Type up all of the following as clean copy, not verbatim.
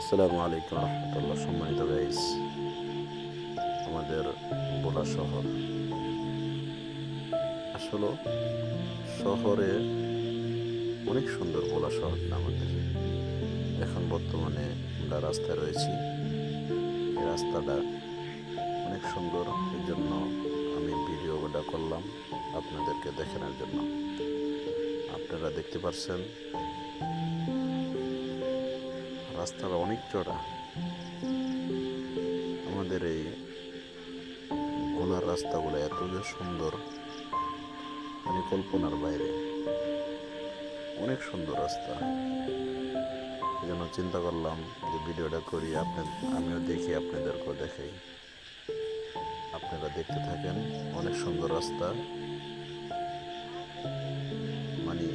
আসসালামু আলাইকুম রহমতুল্লাহ। সম্মানিত গাইস, আমাদের ভোলা শহর আসলে শহরে অনেক সুন্দর। ভোলা শহরটা আমাদের এখন বর্তমানে আমরা রাস্তায় রয়েছি। এই রাস্তাটা অনেক সুন্দর, এই জন্য আমি ভিডিওটা করলাম আপনাদেরকে দেখানোর জন্য। আপনারা দেখতে পাচ্ছেন রাস্তাটা অনেক চড়া। আমাদের এই ভোলার রাস্তাগুলো এত যে সুন্দর, মানে কল্পনার বাইরে। অনেক সুন্দর রাস্তা, এই জন্য চিন্তা করলাম যে ভিডিওটা করি, আমিও দেখি, আপনাদেরকেও দেখাই। আপনারা দেখতে থাকেন। অনেক সুন্দর রাস্তা, মানে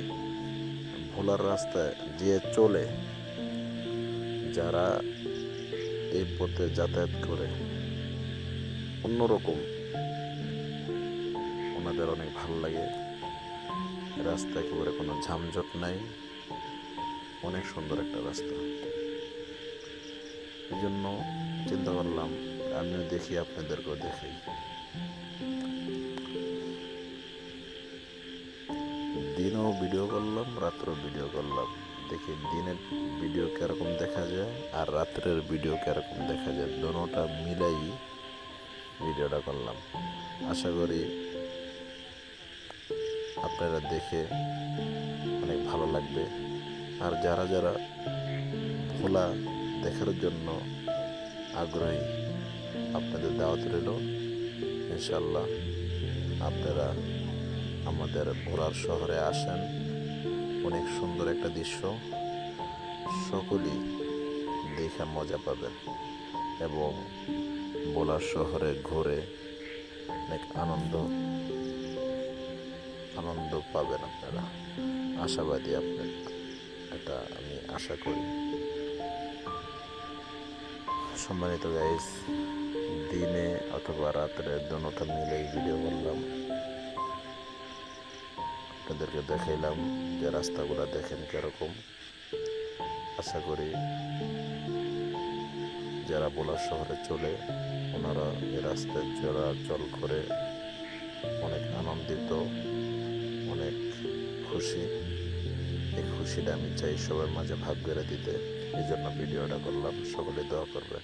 ভোলার রাস্তায় যে চলে, যারা এই পথে যাতায়াত করে, অন্যরকম, ওনাদের অনেক ভালো লাগে। রাস্তা একেবারে কোনো ঝামঝট নাই, অনেক সুন্দর একটা রাস্তা। এই জন্য চিন্তা করলাম আমিও দেখি, আপনাদেরকেও দেখাই। দিনেও ভিডিও করলাম, রাত্রেও ভিডিও করলাম, দেখি দিনের ভিডিও কিরকম দেখা যায় আর রাত্রের ভিডিও কিরকম দেখা যায়। দুটোটা মিলাই ভিডিওটা করলাম। আশা করি আপনারা দেখে অনেক ভালো লাগবে। আর যারা যারা ভোলা দেখার জন্য আগ্রহী, আপনাদের দাওয়াত রইল। ইনশাল্লাহ আপনারা আমাদের ভোলার শহরে আসেন। অনেক সুন্দর একটা দৃশ্য, সকলেই দেখে মজা পাবেন এবং ভোলার শহরে ঘুরে অনেক আনন্দ পাবেন আপনারা। আশাবাদী আপনার, এটা আমি আশা করি। সম্মানিত গাইস, দিনে অথবা রাত্রে দুটোটা মিলেই ভিডিও করলাম, আপনাদেরকে দেখাইলাম যে রাস্তাগুলো দেখেন কিরকম। আশা করি যারা ভোলা শহরে চলে, ওনারা এই রাস্তায় চলাচল করে অনেক আনন্দিত, অনেক খুশি। এই খুশিটা আমি চাই সবার মাঝে ভাগ করে দিতে, এই জন্য ভিডিওটা করলাম। সকলে দোয়া করবে।